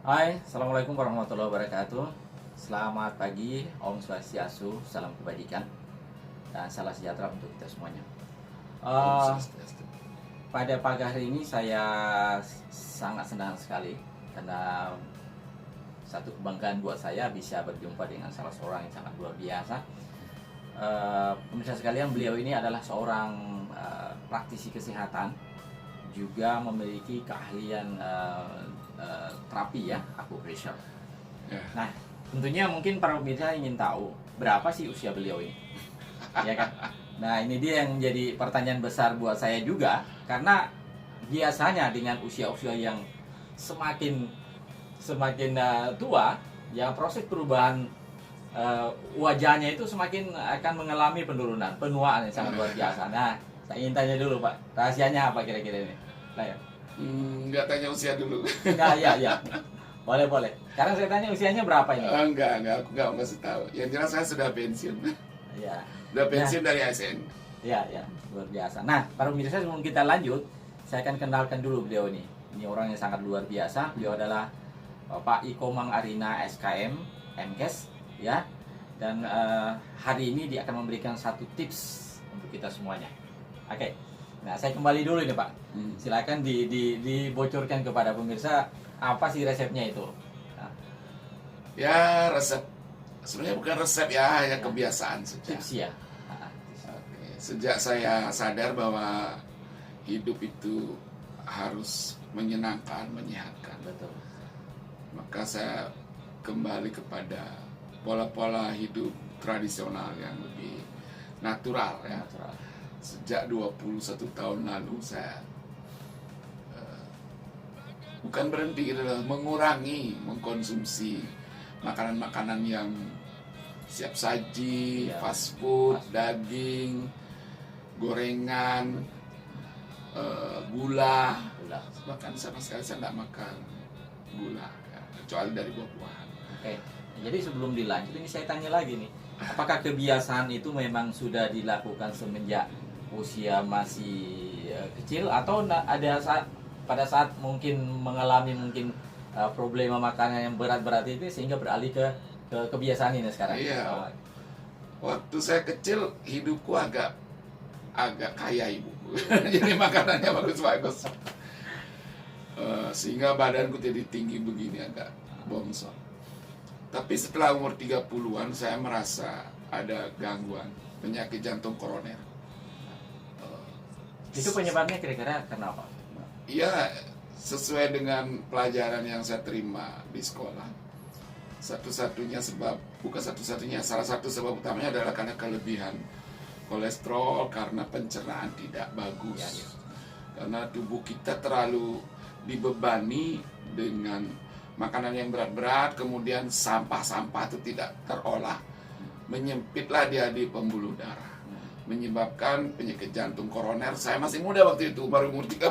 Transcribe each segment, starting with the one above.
Hai, Assalamualaikum warahmatullahi wabarakatuh. Selamat pagi, Om Swastiastu, salam kebajikan dan salam sejahtera untuk kita semuanya. Om Eh, Swastiastu. Pada pagi hari ini saya sangat senang sekali karena satu kebanggaan buat saya bisa berjumpa dengan salah seorang yang sangat luar biasa. Pemirsa sekalian, beliau ini adalah seorang praktisi kesehatan, juga memiliki keahlian terapi ya, acupressure. Ya. Nah, tentunya mungkin para pemirsa ingin tahu berapa sih usia beliau ini, ya kan? Nah, ini dia yang menjadi pertanyaan besar buat saya juga, karena biasanya dengan usia-usia yang semakin semakin tua, ya proses perubahan wajahnya itu semakin akan mengalami penurunan, penuaan yang sangat luar biasa. Nah, saya ingin tanya dulu Pak, rahasianya apa kira-kira ini? Nah, ya. Nggak tanya usia dulu. Nah, ya, ya. Boleh, boleh. Sekarang saya tanya usianya berapa ini? Enggak, aku nggak mau kasih tahu. Yang jelas saya sudah pensiun. Ya. Sudah pensiun dari ASN. Ya, ya, luar biasa. Nah, para pemirsa sebelum kita lanjut, saya akan kenalkan dulu beliau ini. Ini orang yang sangat luar biasa. Beliau adalah Pak Ikomang Arina SKM, MKes, ya. Dan hari ini dia akan memberikan satu tips untuk kita semuanya. Oke. Nah, saya kembali dulu ini Pak. Silakan dibocorkan kepada pemirsa apa sih resepnya itu. Nah, Ya, resep. Sebenarnya bukan resep ya, hanya Ya. kebiasaan saja. tips ya. Nah, Oke. Sejak saya sadar bahwa hidup itu harus menyenangkan, menyehatkan, betul. maka saya kembali kepada pola-pola hidup tradisional yang lebih natural ya. Natural. Sejak 21 tahun lalu saya bukan berhenti gitu loh, mengurangi mengkonsumsi makanan-makanan yang siap saji, Ya. fast food, daging, gorengan, gula. Gula. Bahkan sama sekali saya nggak makan gula ya, kecuali dari buah-buahan. Oke, jadi sebelum dilanjut ini saya tanya lagi nih, apakah kebiasaan itu memang sudah dilakukan semenjak usia masih kecil atau pada saat mungkin mengalami problema makanan yang berat-berat itu sehingga beralih ke kebiasaan ini sekarang? Iya. Oh, Waktu saya kecil hidupku agak kaya ibuku, jadi makanannya bagus-bagus. Sehingga badanku jadi tinggi begini, agak bongsor. Tapi setelah umur 30-an saya merasa ada gangguan penyakit jantung koroner. itu penyebabnya kira-kira kenapa? Iya, sesuai dengan pelajaran yang saya terima di sekolah. Satu-satunya sebab, bukan satu-satunya, salah satu sebab utamanya adalah karena kelebihan kolesterol, karena pencernaan tidak bagus. Ya, ya. Karena tubuh kita terlalu dibebani dengan makanan yang berat-berat, kemudian sampah-sampah itu tidak terolah, menyempitlah dia di pembuluh darah, menyebabkan penyakit jantung koroner. Saya masih muda waktu itu, baru umur 32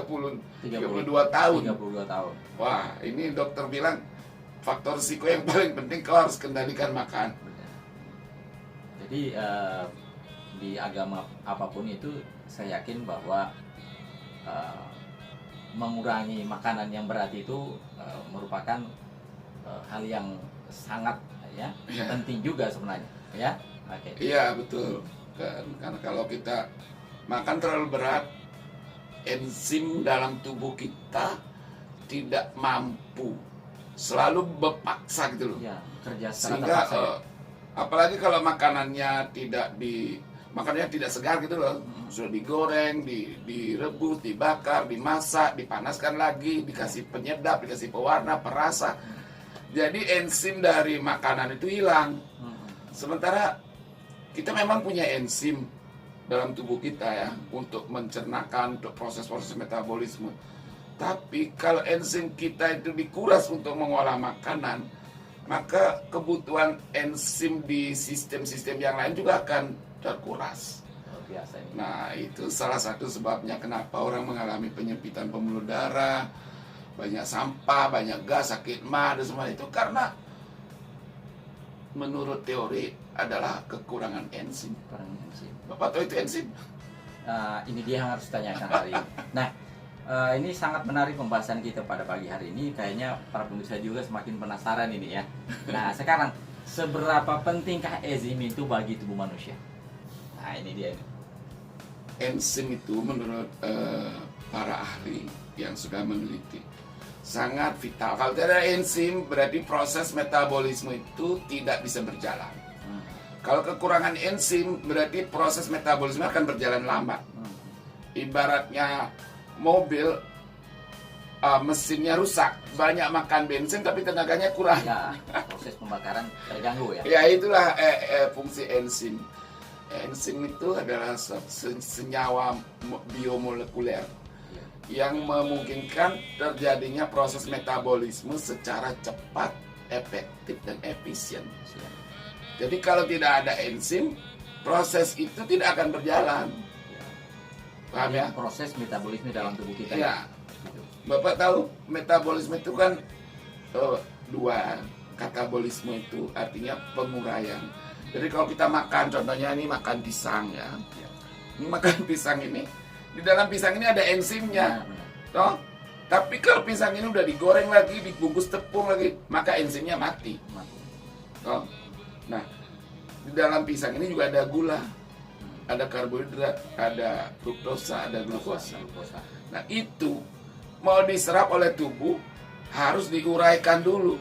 tahun. 32 tahun. Wah, ini dokter bilang faktor risiko yang paling penting kau harus kendalikan makan. Jadi di agama apapun itu saya yakin bahwa mengurangi makanan yang berat itu merupakan hal yang sangat ya Ya. penting juga sebenarnya ya. Oke. Iya, betul. Karena kalau kita makan terlalu berat, enzim dalam tubuh kita tidak mampu, selalu berpaksa gitu loh. Ya, kerja secara Sehingga terpaksa ya. apalagi kalau makanannya makanannya tidak segar gitu loh, sudah digoreng, direbus, dibakar, dimasak, dipanaskan lagi, dikasih penyedap, dikasih pewarna, perasa. Jadi enzim dari makanan itu hilang. Sementara kita memang punya enzim dalam tubuh kita ya, untuk mencernakan, untuk proses-proses metabolisme. Tapi kalau enzim kita itu dikuras untuk mengolah makanan, maka kebutuhan enzim di sistem-sistem yang lain juga akan terkuras. Luar biasa ini. Nah, itu salah satu sebabnya kenapa orang mengalami penyempitan pembuluh darah, banyak sampah, banyak gas, sakit mah, dan semua itu karena menurut teori adalah kekurangan enzim. Kurang enzim. Bapak tahu itu enzim? Ini dia yang harus ditanyakan hari ini. Nah, Ini sangat menarik pembahasan kita pada pagi hari ini. Kayaknya para pemirsa juga semakin penasaran ini ya. Nah, sekarang seberapa pentingkah enzim itu bagi tubuh manusia? Nah, ini dia. Enzim itu menurut para ahli yang sudah meneliti sangat vital. Kalau tidak ada enzim, berarti proses metabolisme itu tidak bisa berjalan. Kalau kekurangan enzim, berarti proses metabolisme akan berjalan lambat. Ibaratnya mobil, mesinnya rusak, banyak makan bensin tapi tenaganya kurang. Ya, proses pembakaran terganggu ya. Ya, itulah fungsi enzim. Enzim itu adalah senyawa biomolekuler yang memungkinkan terjadinya proses metabolisme secara cepat, efektif, dan efisien. Jadi kalau tidak ada enzim, proses itu tidak akan berjalan. Paham ya? Proses metabolisme dalam tubuh kita. Ya. Gitu. Bapak tahu metabolisme itu kan dua. Katabolisme itu artinya penguraian. Jadi kalau kita makan, contohnya ini makan pisang ya. Ini makan pisang ini, di dalam pisang ini ada enzimnya, toh. Tapi kalau pisang ini udah digoreng lagi, dibungkus tepung lagi, maka enzimnya mati. Toh. Nah, di dalam pisang ini juga ada gula, ada karbohidrat, ada fruktosa, ada glukosa. Nah, itu mau diserap oleh tubuh harus diuraikan dulu.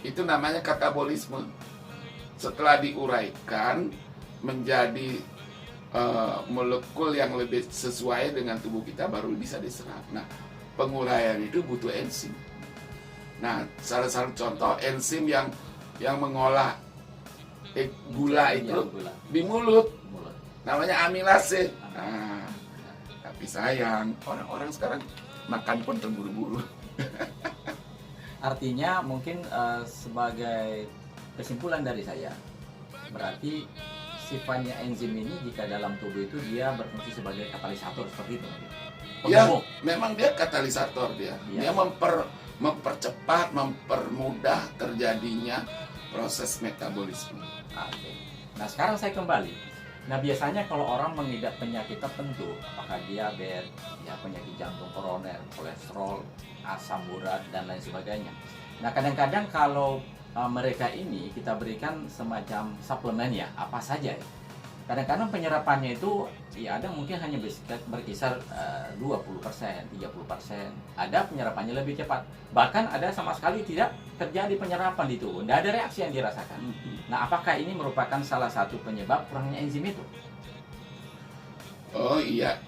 Itu namanya katabolisme. Setelah diuraikan menjadi molekul yang lebih sesuai dengan tubuh kita, baru bisa diserap. Nah, penguraian itu butuh enzim. Nah, salah satu contoh enzim yang mengolah gula itu di mulut, namanya amilase. Nah, tapi sayang orang-orang sekarang makan pun terburu-buru. Artinya mungkin sebagai kesimpulan dari saya, berarti sifatnya enzim ini jika dalam tubuh itu dia berfungsi sebagai katalisator seperti itu. Ya, memang dia katalisator dia. Ya. Dia mempercepat, mempermudah terjadinya proses metabolisme. Oke. Nah, sekarang saya kembali. Nah, biasanya kalau orang mengidap penyakit tertentu, apakah diabetes, ya penyakit jantung koroner, kolesterol, asam urat dan lain sebagainya. Nah, kadang-kadang kalau mereka ini kita berikan semacam suplemen ya, apa saja ya. Kadang-kadang penyerapannya itu ya ada mungkin hanya berkisar 20%, 30%. Ada penyerapannya lebih cepat. Bahkan ada sama sekali tidak terjadi penyerapan di tubuh. Tidak ada reaksi yang dirasakan. Nah, apakah ini merupakan salah satu penyebab kurangnya enzim itu? Oh iya.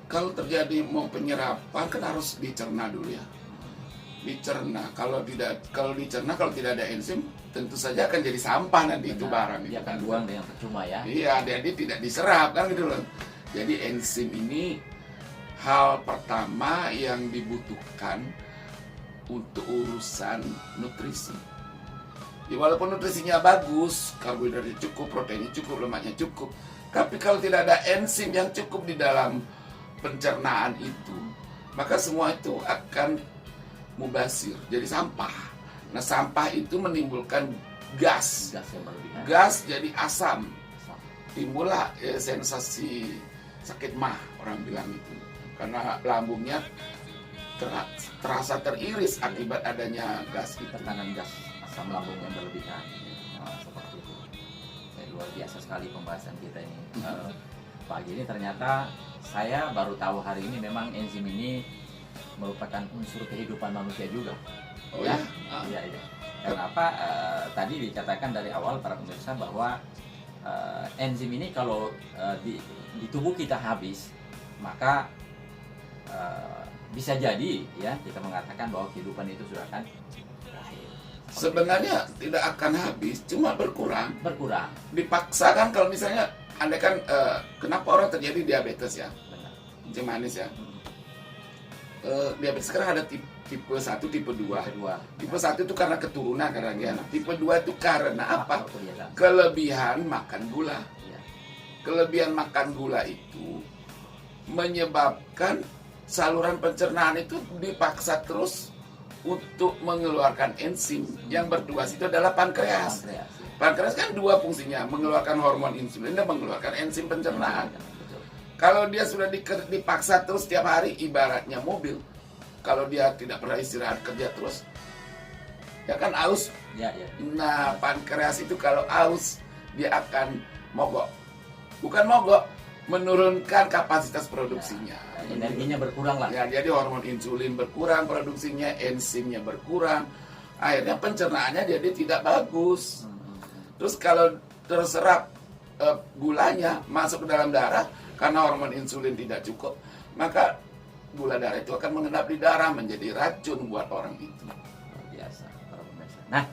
Kalau terjadi mau penyerapan kan harus dicerna dulu ya. Dicerna. Kalau dicerna, kalau tidak ada enzim, tentu saja akan jadi sampah nanti. Benar, itu barang. Dia akan buang dengan percuma ya. Iya, jadi tidak diserap kan gitu loh. Jadi enzim ini hal pertama yang dibutuhkan untuk urusan nutrisi. Ya, walaupun nutrisinya bagus, karbohidratnya cukup, proteinnya cukup, lemaknya cukup, tapi kalau tidak ada enzim yang cukup di dalam pencernaan itu, maka semua itu akan mubasir, jadi sampah. Nah, sampah itu menimbulkan gas. Gas yang berlebihan. Gas jadi asam. Timbullah sensasi sakit mah, orang bilang itu. Karena lambungnya terasa teriris akibat adanya gas itu. Tekanan gas asam lambung yang berlebihan. Seperti itu. Luar biasa sekali pembahasan kita ini. Pagi ini ternyata saya baru tahu hari ini memang enzim ini merupakan unsur kehidupan manusia juga. Oh ya? ya? Iya. Kenapa? Tadi dikatakan dari awal para pemirsa bahwa enzim ini kalau di tubuh kita habis, maka bisa jadi ya kita mengatakan bahwa kehidupan itu sudah akan berakhir. Sebenarnya tidak akan habis, cuma berkurang. Berkurang. Dipaksakan kalau misalnya, andai kan kenapa orang terjadi diabetes ya? Benar. Kencing manis ya. Diabetes sekarang ada tipe 1, tipe 2. Tipe 1 itu karena keturunan, karena dia. Tipe 2 itu karena apa? Kelebihan makan gula. Kelebihan makan gula itu menyebabkan saluran pencernaan itu dipaksa terus untuk mengeluarkan enzim. Yang bertugas itu adalah pankreas. Pankreas kan dua fungsinya, mengeluarkan hormon insulin dan mengeluarkan enzim pencernaan. Kalau dia sudah dipaksa terus tiap hari, ibaratnya mobil. Kalau dia tidak pernah istirahat kerja terus, ya kan aus. Ya, ya. Nah, pankreas itu kalau aus, dia akan mogok. Bukan mogok, menurunkan kapasitas produksinya. Ya, energinya berkurang lah. Ya, jadi hormon insulin berkurang produksinya, enzimnya berkurang. Akhirnya pencernaannya jadi tidak bagus. Terus kalau terserap gulanya masuk ke dalam darah karena hormon insulin tidak cukup, maka gula darah itu akan mengendap di darah menjadi racun buat orang itu. Luar biasa, para pemirsa. Nah,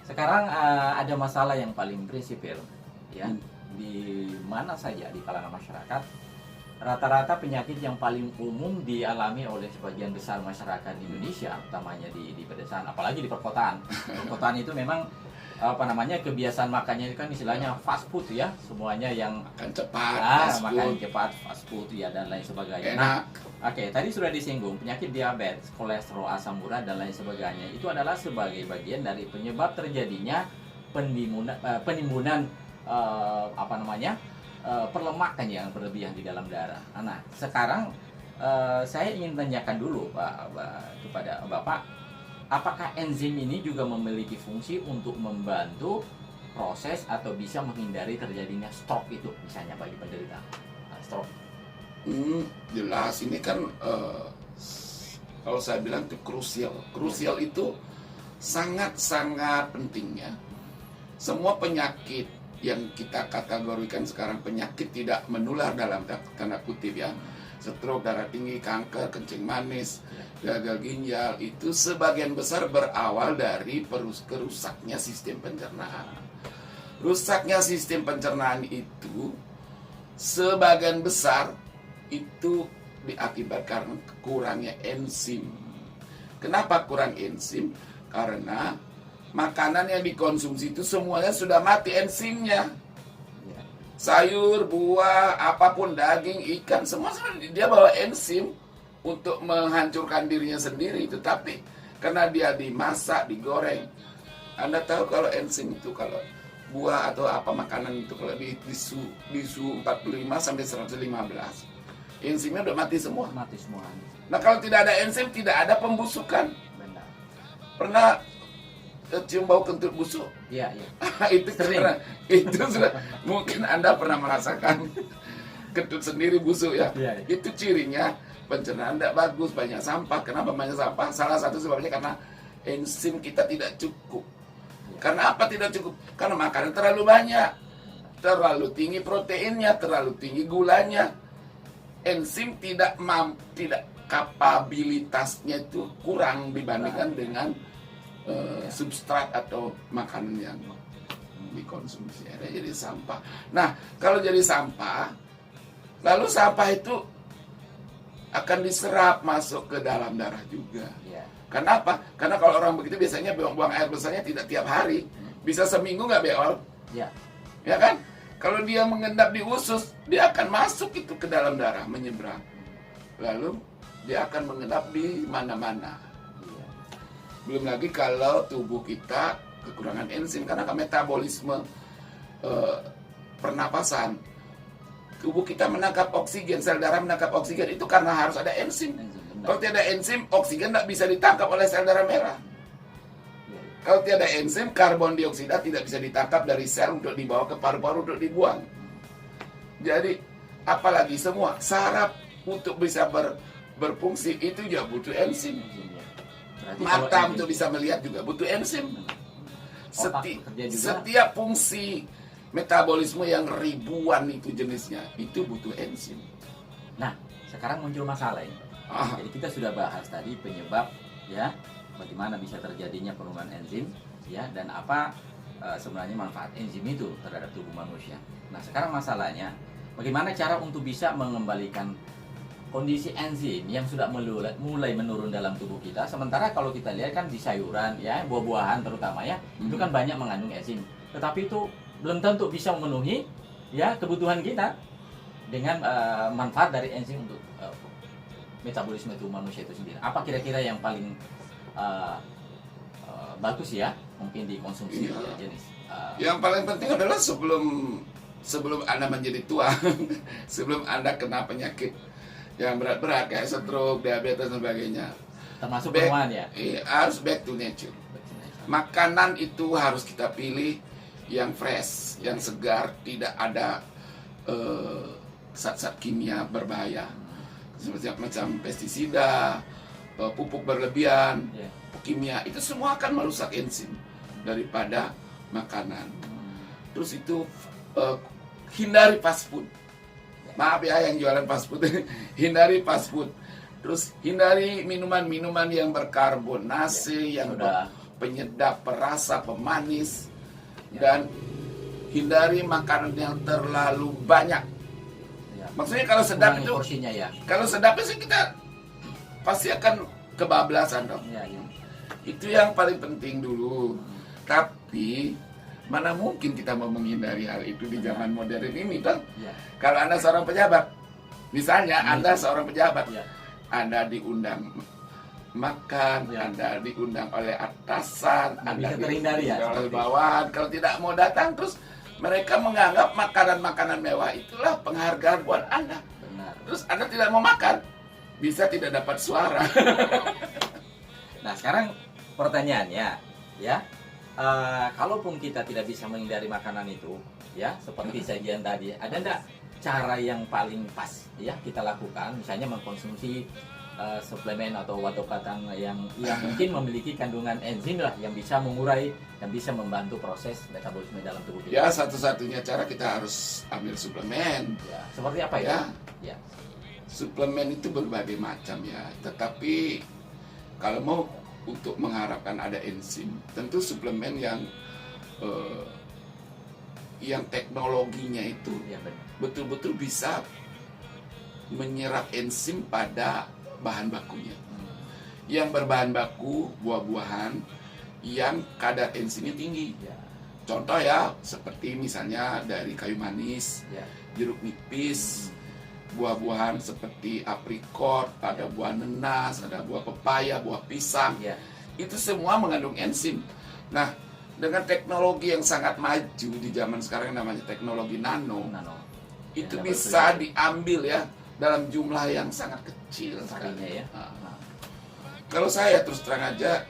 sekarang ada masalah yang paling prinsipil, ya, di mana saja di kalangan masyarakat. Rata-rata penyakit yang paling umum dialami oleh sebagian besar masyarakat di Indonesia, utamanya di pedesaan, apalagi di perkotaan. Perkotaan itu memang kebiasaan makannya itu kan istilahnya fast food ya, semuanya yang Makan cepat, makan cepat, fast food ya, dan lain sebagainya. enak. Oke, tadi sudah disinggung penyakit diabetes, kolesterol, asam urat dan lain sebagainya. Itu adalah sebagai bagian dari penyebab terjadinya penimbunan perlemakan yang berlebihan di dalam darah. Nah, sekarang saya ingin tanyakan dulu kepada Bapak, apakah enzim ini juga memiliki fungsi untuk membantu proses atau bisa menghindari terjadinya stroke itu, misalnya bagi penderita stroke? Jelas ini kan kalau saya bilang itu krusial itu sangat-sangat pentingnya. Semua penyakit yang kita kategorikan sekarang penyakit tidak menular dalam tanda kutip ya, stroke, darah tinggi, kanker, kencing manis, gagal ginjal, itu sebagian besar berawal dari kerusaknya sistem pencernaan. Rusaknya sistem pencernaan itu sebagian besar itu diakibatkan kurangnya enzim. Kenapa kurang enzim? Karena makanan yang dikonsumsi itu semuanya sudah mati enzimnya. Sayur, buah, apapun, daging, ikan, semua dia bawa enzim untuk menghancurkan dirinya sendiri. Tetapi karena dia dimasak, digoreng, Anda tahu kalau enzim itu, kalau buah atau apa makanan itu kalau di suhu 45 sampai 115, enzimnya udah mati semua. Mati semua. Nah, kalau tidak ada enzim, tidak ada pembusukan. Benar. Pernah cium bau kentut busuk? Iya, iya. Itu Sering. karena itu sudah mungkin Anda pernah merasakan kentut sendiri busuk ya. Iya, iya. Itu cirinya pencernaan tidak bagus, banyak sampah. Kenapa banyak sampah? Salah satu sebabnya karena enzim kita tidak cukup. Karena apa tidak cukup? Karena makanan terlalu banyak, terlalu tinggi proteinnya, terlalu tinggi gulanya. Enzim tidak kapabilitasnya itu kurang dibandingkan dengan substrat atau makanan yang dikonsumsi. Jadi sampah. Nah, kalau jadi sampah, lalu sampah itu akan diserap masuk ke dalam darah juga. Iya. Kenapa? Karena kalau orang begitu biasanya buang air besarnya tidak tiap hari, bisa seminggu nggak beol, Iya. ya kan? Kalau dia mengendap di usus, dia akan masuk itu ke dalam darah, menyeberang. Lalu dia akan mengendap di mana-mana. Iya. Belum lagi kalau tubuh kita kekurangan enzim karena metabolisme pernapasan. Tubuh kita menangkap oksigen, sel darah menangkap oksigen itu karena harus ada enzim. Kalau tidak ada enzim, oksigen tidak bisa ditangkap oleh sel darah merah. Iya. Kalau tiada enzim, karbon dioksida tidak bisa ditangkap dari sel untuk dibawa ke paru-paru untuk dibuang. Jadi, apalagi semua saraf untuk bisa berfungsi itu ya butuh enzim. Enzimnya. Berarti Mata kalau untuk enzim- bisa melihat juga butuh enzim. Otak bekerja juga. Setiap fungsi metabolisme yang ribuan itu jenisnya, itu butuh enzim. Nah, sekarang muncul masalah ini. Jadi kita sudah bahas tadi penyebab, ya, bagaimana bisa terjadinya penurunan enzim, ya, dan apa sebenarnya manfaat enzim itu terhadap tubuh manusia. Nah, sekarang masalahnya, bagaimana cara untuk bisa mengembalikan kondisi enzim yang sudah mulai menurun dalam tubuh kita. Sementara kalau kita lihat kan di sayuran, ya, buah-buahan terutama ya, itu kan banyak mengandung enzim. Tetapi itu belum tentu bisa memenuhi, ya, kebutuhan kita dengan manfaat dari enzim untuk metabolisme tubuh manusia itu sendiri. Apa kira-kira yang paling bagus ya mungkin dikonsumsi Iya. jenis Yang paling penting adalah sebelum sebelum Anda menjadi tua, sebelum Anda kena penyakit yang berat-berat kayak stroke, diabetes dan sebagainya. Termasuk penuaan ya. Iya, harus back to nature. Makanan itu harus kita pilih yang fresh, yang segar, tidak ada zat-zat kimia berbahaya. Seperti macam pestisida, pupuk berlebihan, kimia, itu semua akan merusak enzim daripada makanan. Terus itu hindari fast food. Maaf ya yang jualan fast food, hindari fast food. Terus hindari minuman-minuman yang berkarbonase, yang penyedap, perasa, pemanis, dan hindari makanan yang terlalu banyak. Maksudnya kalau sedap itu, porsinya ya. Kalau sedapnya sih kita pasti akan kebablasan dong. Itu yang paling penting dulu. Tapi mana mungkin kita mau menghindari hal itu di zaman modern ini, Bang? Kalau Anda seorang pejabat, misalnya Anda seorang pejabat, Anda diundang makan, Anda diundang oleh atasan, Anda diundang oleh bawahan. Kalau tidak mau datang, terus mereka menganggap makanan-makanan mewah itulah penghargaan buat Anda. Benar. Terus Anda tidak mau makan, bisa tidak dapat suara. Nah, sekarang pertanyaannya, ya, kalaupun kita tidak bisa menghindari makanan itu, ya, seperti sajian tadi, ada enggak cara yang paling pas, ya, kita lakukan, misalnya mengkonsumsi suplemen atau obat-obatan yang mungkin memiliki kandungan enzim lah, yang bisa mengurai, yang bisa membantu proses metabolisme dalam tubuh kita. Ya, satu-satunya cara kita harus ambil suplemen. Ya, seperti apa ya? Ya. Suplemen itu berbagai macam ya, tetapi kalau mau untuk mengharapkan ada enzim, tentu suplemen yang teknologinya itu betul-betul bisa menyerap enzim pada bahan bakunya. Yang berbahan baku buah-buahan yang kadar enzimnya tinggi. Contoh ya, seperti misalnya dari kayu manis, jeruk nipis, buah-buahan seperti aprikot, ada buah nenas, ada buah pepaya, buah pisang. Itu semua mengandung enzim. Nah, dengan teknologi yang sangat maju di zaman sekarang namanya teknologi nano. Itu bisa diambil ya dalam jumlah yang sangat kecil sekali. Kalau saya terus terang aja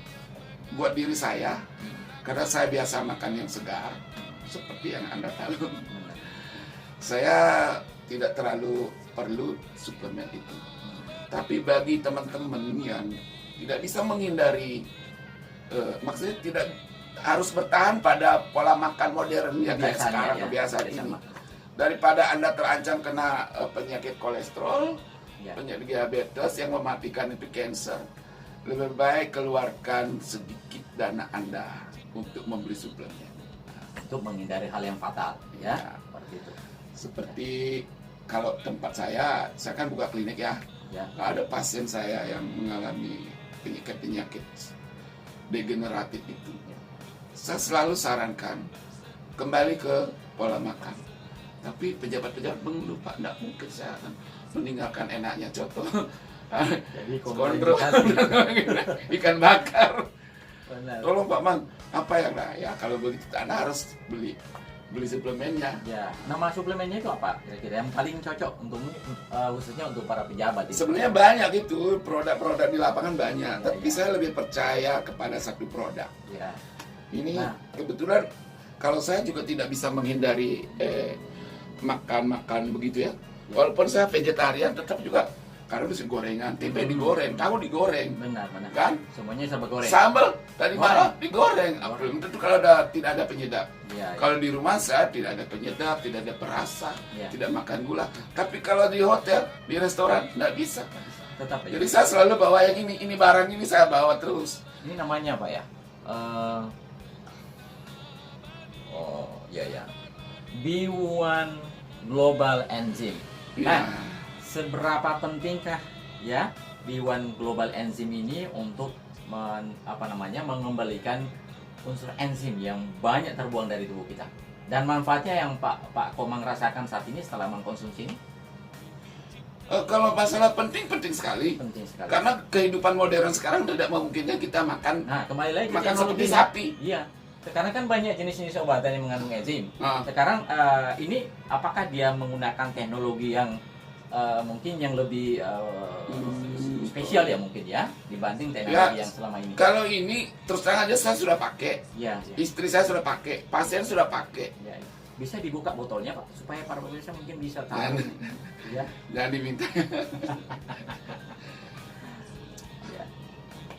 buat diri saya, karena saya biasa makan yang segar, seperti yang Anda tahu, saya tidak terlalu perlu suplemen itu. Tapi bagi teman-teman yang tidak bisa menghindari, maksudnya tidak harus bertahan pada pola makan modern yang kayak sekarang, kebiasaan ini. Daripada Anda terancam kena penyakit kolesterol, penyakit diabetes yang mematikan itu cancer, lebih baik keluarkan sedikit dana Anda untuk membeli suplemen. Untuk menghindari hal yang fatal, ya. Seperti itu. Seperti kalau tempat saya kan buka klinik ya. Ada pasien saya yang mengalami penyakit degeneratif itu. Saya selalu sarankan kembali ke pola makan. Tapi pejabat-pejabat mengeluh, Pak, tidak mungkin saya akan meninggalkan enaknya contoh kondro, ikan bakar. Tolong Pak Man, apa yang ya kalau begitu Anda harus beli suplemennya. Ya, nama suplemennya itu apa kira-kira yang paling cocok untuk khususnya untuk para pejabat? Sebenarnya banyak itu produk-produk di lapangan banyak, tapi saya lebih percaya kepada satu produk. Ini kebetulan kalau saya juga tidak bisa menghindari makan begitu ya. Walaupun saya vegetarian tetap juga karena itu gorengan, tempe digoreng, tahu digoreng. Benar. Kan? Semuanya serba goreng. Sambal tadi malam digoreng. Tentu kalau tidak ada penyedap. Kalau di rumah saya tidak ada penyedap, tidak ada perasa, tidak makan gula. Tapi kalau di hotel, di restoran tidak bisa. Tetap. Jadi saya selalu bawa yang ini barang ini saya bawa terus. Ini namanya apa ya? B1 Global Enzyme. Seberapa pentingkah ya B1 Global Enzyme ini untuk mengembalikan unsur enzim yang banyak terbuang dari tubuh kita, dan manfaatnya yang Pak Komang rasakan saat ini setelah mengkonsumsi ini? Kalau masalah penting sekali. Karena kehidupan modern sekarang tidak memungkinkan kita makan kembali lagi makan seperti sapi. Sekarang kan banyak jenis-jenis obatan yang mengandung enzim. Ah. Sekarang ini apakah dia menggunakan teknologi yang mungkin yang lebih spesial ya mungkin ya dibanding teknologi Ya, yang selama ini? Kalau ini terus terang aja saya sudah pakai, Ya, ya, istri saya sudah pakai, pasien sudah pakai. ya. Bisa dibuka botolnya Pak supaya para pemirsa mungkin bisa tahu. Jangan, Ya, jangan diminta. ya.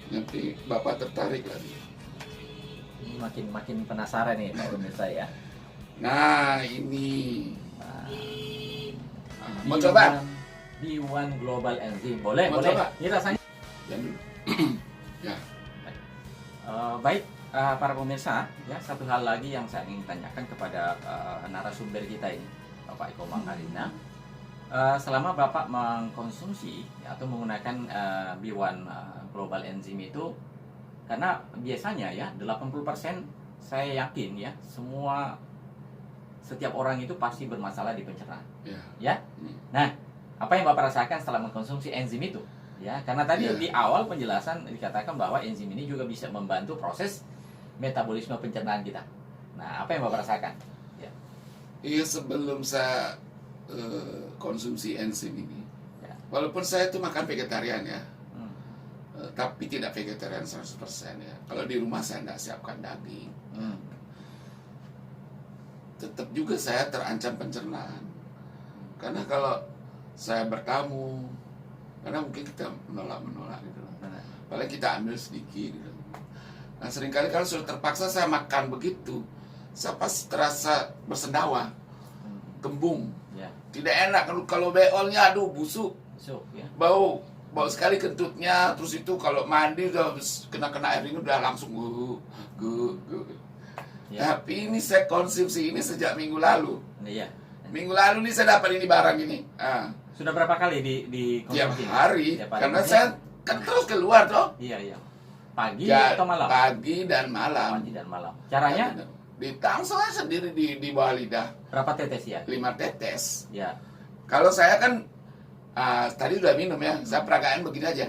Nanti bapak tertarik lagi. Ini makin penasaran nih Pak pemirsa ya. Nah ini Nah, mau coba? B1 Global Enzim. Boleh, Mau boleh. coba? Ini rasanya. Jangan dulu. Ya. Baik, para pemirsa, ya satu hal lagi yang saya ingin tanyakan kepada narasumber kita ini, Bapak Eko Mangkalina. Selama Bapak mengkonsumsi atau menggunakan B1 Global Enzim itu, karena biasanya ya 80% saya yakin ya setiap orang itu pasti bermasalah di pencernaan. Ya. Ya. Nah, apa yang Bapak rasakan setelah mengkonsumsi enzim itu? Ya, karena tadi Ya. di awal penjelasan dikatakan bahwa enzim ini juga bisa membantu proses metabolisme pencernaan kita. Nah, apa yang Bapak rasakan? Ya. Iya, sebelum saya konsumsi enzim ini, Ya. walaupun saya itu makan vegetarian ya, Hmm. tapi tidak vegetarian 100% ya. Kalau di rumah saya tidak siapkan daging, Hmm. tetap juga saya terancam pencernaan. Karena kalau saya bertamu, karena mungkin kita menolak gitu loh. Benar. Paling kita ambil sedikit gitu. Nah seringkali kalau sudah terpaksa saya makan begitu, saya pasti terasa bersendawa, Hmm. kembung, Ya. tidak enak. Kalau beolnya aduh busuk, So, ya. bau sekali kentutnya. Terus itu kalau mandi udah kena air ini udah langsung gu. Ya. Tapi ini saya konsumsi ini sejak minggu lalu. Iya. Minggu lalu nih saya dapat ini barang ini. Sudah berapa kali di Tiap konsumsi? hari, Tiap hari. karena Maksudnya- saya kan terus keluar toh. Iya, iya. Pagi Ya, atau malam? pagi dan malam. Pagi dan malam. Caranya Ditangsel aja sendiri di bawah lidah, berapa tetes ya? 5 tetes. Ya. Kalau saya kan tadi udah minum ya, saya peragaan begini aja.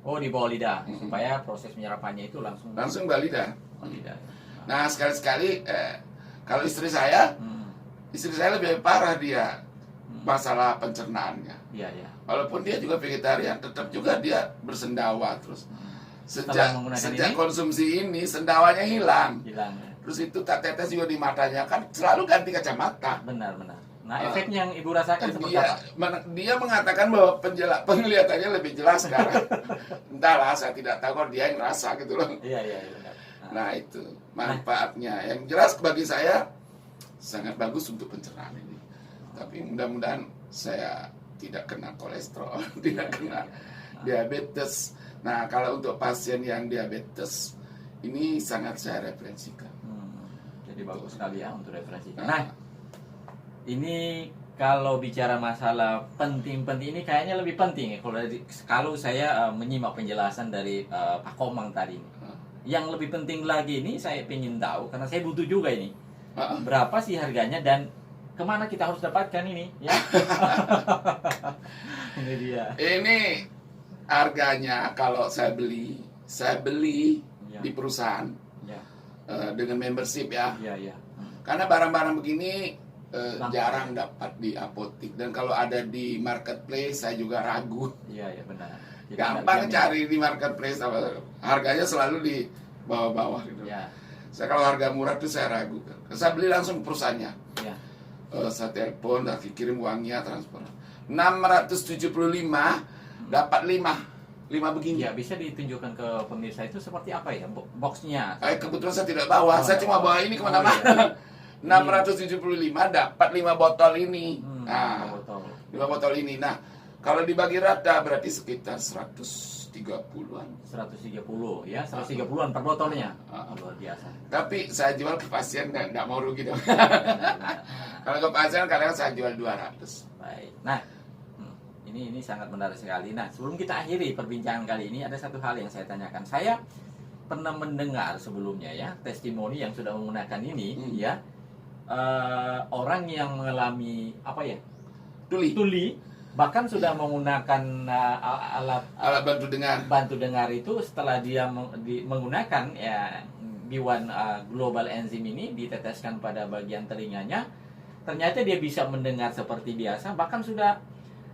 Oh, di bawah lidah Hmm. supaya proses penyerapannya itu langsung Langsung bawah lidah. bawah lidah. Nah sekali-sekali kalau istri saya lebih parah dia masalah pencernaannya. Iya, iya. Walaupun dia juga vegetarian, tetap juga dia bersendawa terus. Setelah menggunakan Sejak ini? konsumsi ini sendawanya hilang. Hilang ya. Terus itu tak tetes juga di matanya, kan selalu ganti kacamata. Benar, benar. Nah, efeknya yang Ibu rasakan seperti Dia, apa? dia mengatakan bahwa penglihatannya lebih jelas sekarang. Entahlah, saya tidak tahu kalau dia yang rasa gitu loh. Iya, iya, iya, benar. Nah itu manfaatnya. Yang jelas bagi saya sangat bagus untuk pencernaan ini. Tapi mudah-mudahan saya tidak kena kolesterol, tidak kena diabetes. Nah kalau untuk pasien yang diabetes ini sangat saya referensikan. Jadi bagus sekali ya untuk referensi. Nah, ini kalau bicara masalah penting-penting ini kayaknya lebih penting ya kalau saya menyimak penjelasan dari Pak Komang tadi ini. Yang lebih penting lagi ini saya ingin tahu karena saya butuh juga ini. Berapa sih harganya dan kemana kita harus dapatkan ini? Ya. Ini dia. Ini harganya kalau saya beli Ya. di perusahaan Ya, dengan membership ya. ya, ya. Karena barang-barang begini Langka. jarang dapat di apotik, dan kalau ada di marketplace saya juga ragu. Iya, ya benar. Jadi Gampang harganya- cari di marketplace, harganya selalu di bawah-bawah gitu. Ya, Saya kalau harga murah tuh saya ragu. Saya beli langsung perusahaannya. ya. Saya telepon, dan kirim uangnya, transfer. 675 dapat 5 begini. Ya, bisa ditunjukkan ke pemirsa itu seperti apa ya boxnya? Kebetulan saya tidak bawa, saya cuma bawa ini kemana-mana. Oh, iya. 675 dapat 5 botol ini. Nah, botol. 5 botol ini. Nah, kalau dibagi rata berarti sekitar 130-an. 130 ya, 130-an per botolnya. Luar biasa. Tapi saya jual ke pasien dan nggak mau rugi dong. Benar. Kalau ke pasien kadang saya jual 200. Baik. Nah, ini sangat menarik sekali. Nah, sebelum kita akhiri perbincangan kali ini ada satu hal yang saya tanyakan. Saya pernah mendengar sebelumnya ya testimoni yang sudah menggunakan ini ya orang yang mengalami apa ya tuli bahkan sudah menggunakan alat Alat bantu dengar. bantu dengar itu setelah dia menggunakan ya B1 Global Enzim ini diteteskan pada bagian telinganya, ternyata dia bisa mendengar seperti biasa, bahkan sudah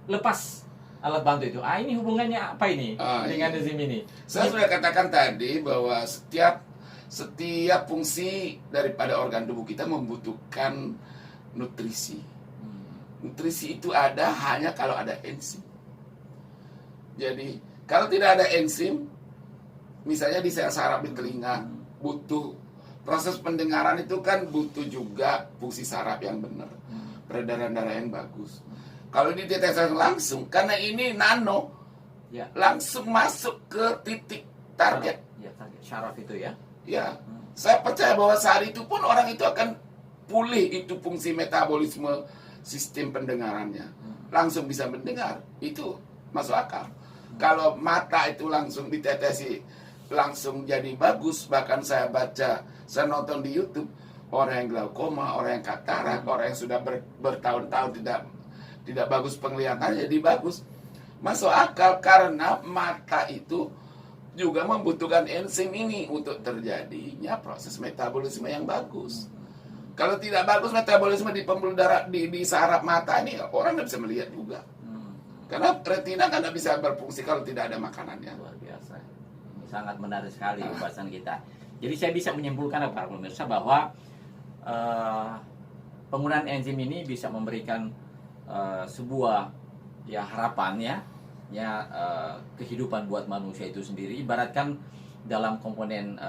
lepas alat bantu itu. Ini hubungannya apa ini dengan enzim ini? Saya sudah katakan tadi bahwa setiap fungsi daripada organ tubuh kita membutuhkan nutrisi. Nutrisi itu ada hanya kalau ada enzim. Jadi kalau tidak ada enzim, misalnya di sel saraf di telinga, butuh proses pendengaran itu kan butuh juga fungsi saraf yang benar, peredaran darah yang bagus. Kalau dideteksi langsung, karena ini nano, langsung masuk ke titik target. Ya, target syaraf itu ya. Ya, saya percaya bahwa saat itu pun orang itu akan pulih itu fungsi metabolisme sistem pendengarannya. Langsung bisa mendengar, itu masuk akal. Kalau mata itu langsung ditetesi, langsung jadi bagus. Bahkan saya baca, saya nonton di YouTube, orang yang glaukoma, orang yang katarak, orang yang sudah bertahun-tahun tidak bagus penglihatannya jadi bagus. Masuk akal karena mata itu juga membutuhkan enzim ini untuk terjadinya proses metabolisme yang bagus. Kalau tidak bagus metabolisme di pembuluh darah di saraf mata ini, orang tidak bisa melihat juga. Karena retina kan tidak bisa berfungsi kalau tidak ada makanannya. Luar biasa. Ini sangat menarik sekali pembahasan kita. Jadi saya bisa menyimpulkan para pemirsa bahwa penggunaan enzim ini bisa memberikan sebuah harapan kehidupan buat manusia itu sendiri. Ibaratkan dalam komponen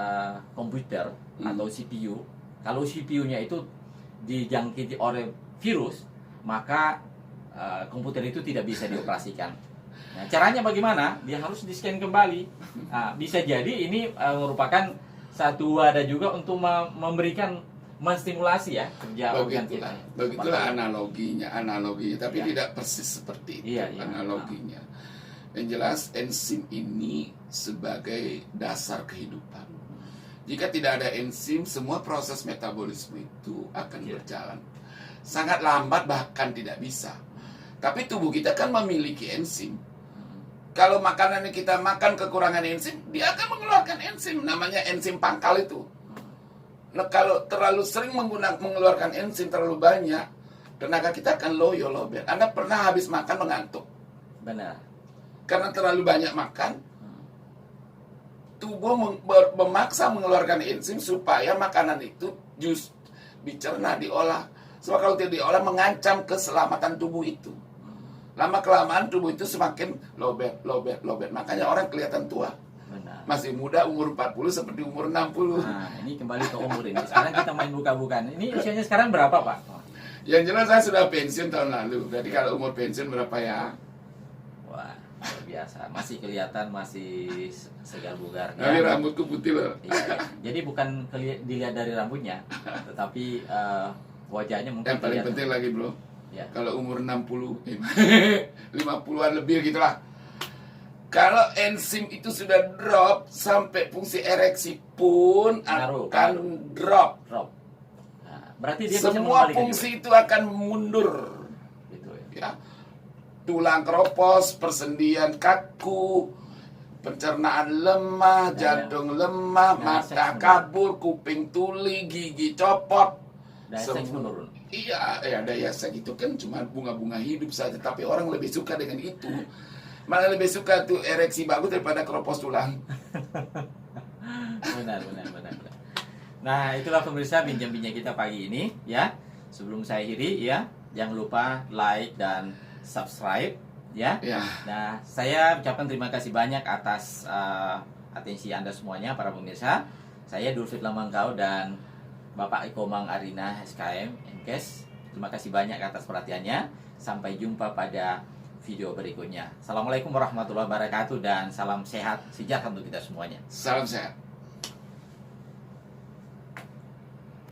komputer atau CPU, kalau CPU-nya itu dijangkiti oleh virus, maka komputer itu tidak bisa dioperasikan. Nah, caranya bagaimana? Dia harus di-scan kembali. Bisa jadi ini merupakan satu wadah juga untuk memberikan menstimulasi kerja organ kita. Begitulah analoginya, tapi tidak persis seperti itu analoginya. Yang jelas enzim ini sebagai dasar kehidupan. Jika tidak ada enzim, semua proses metabolisme itu akan berjalan sangat lambat, bahkan tidak bisa. Tapi tubuh kita kan memiliki enzim. Kalau makanan yang kita makan kekurangan enzim, dia akan mengeluarkan enzim, namanya enzim pangkal itu. Nah, kalau terlalu sering mengeluarkan enzim terlalu banyak, tenaga kita akan loyo, lobet. Anda pernah habis makan mengantuk? Benar. Karena terlalu banyak makan, tubuh memaksa mengeluarkan enzim supaya makanan itu dicerna, diolah. Sebab kalau tidak diolah mengancam keselamatan tubuh itu. Lama-kelamaan tubuh itu semakin lobet. Makanya orang kelihatan tua. Benar. Masih muda, umur 40 seperti umur 60. Nah, ini kembali ke umur ini. Sekarang kita main buka-bukaan. Ini usianya sekarang berapa, Pak? Yang jelas saya sudah pensiun tahun lalu. Jadi kalau umur pensiun berapa ya? Wah, luar biasa. Masih kelihatan, masih segar bugar. Tapi rambutku putih loh. Iya. Jadi bukan dilihat dari rambutnya, tetapi wajahnya mungkin yang paling penting lagi bro, kalau umur 60, 50-an lebih gitulah. Kalau enzim itu sudah drop, sampai fungsi ereksi pun akan drop. Nah, berarti dia semua fungsi itu akan mundur. Gitu ya. Tulang keropos, persendian kaku, pencernaan lemah, jantung lemah, mata kabur, kuping tuli, gigi copot. Daya seks menurun. Iya, daya seks itu kan cuma bunga-bunga hidup saja, tapi orang lebih suka dengan itu. Malah lebih suka tuh ereksi bagus daripada keropos tulang. Benar. Nah, itulah pemirsa bincang-bincang kita pagi ini ya. Sebelum saya akhiri jangan lupa like dan subscribe ya. Nah, saya ucapkan terima kasih banyak atas atensi Anda semuanya para pemirsa. Saya Dulfit Lamangkau dan Bapak Ikomang Arina SKM Enkes. Terima kasih banyak atas perhatiannya. Sampai jumpa pada video berikutnya. Assalamualaikum warahmatullahi wabarakatuh dan salam sehat sejahtera untuk kita semuanya. Salam sehat.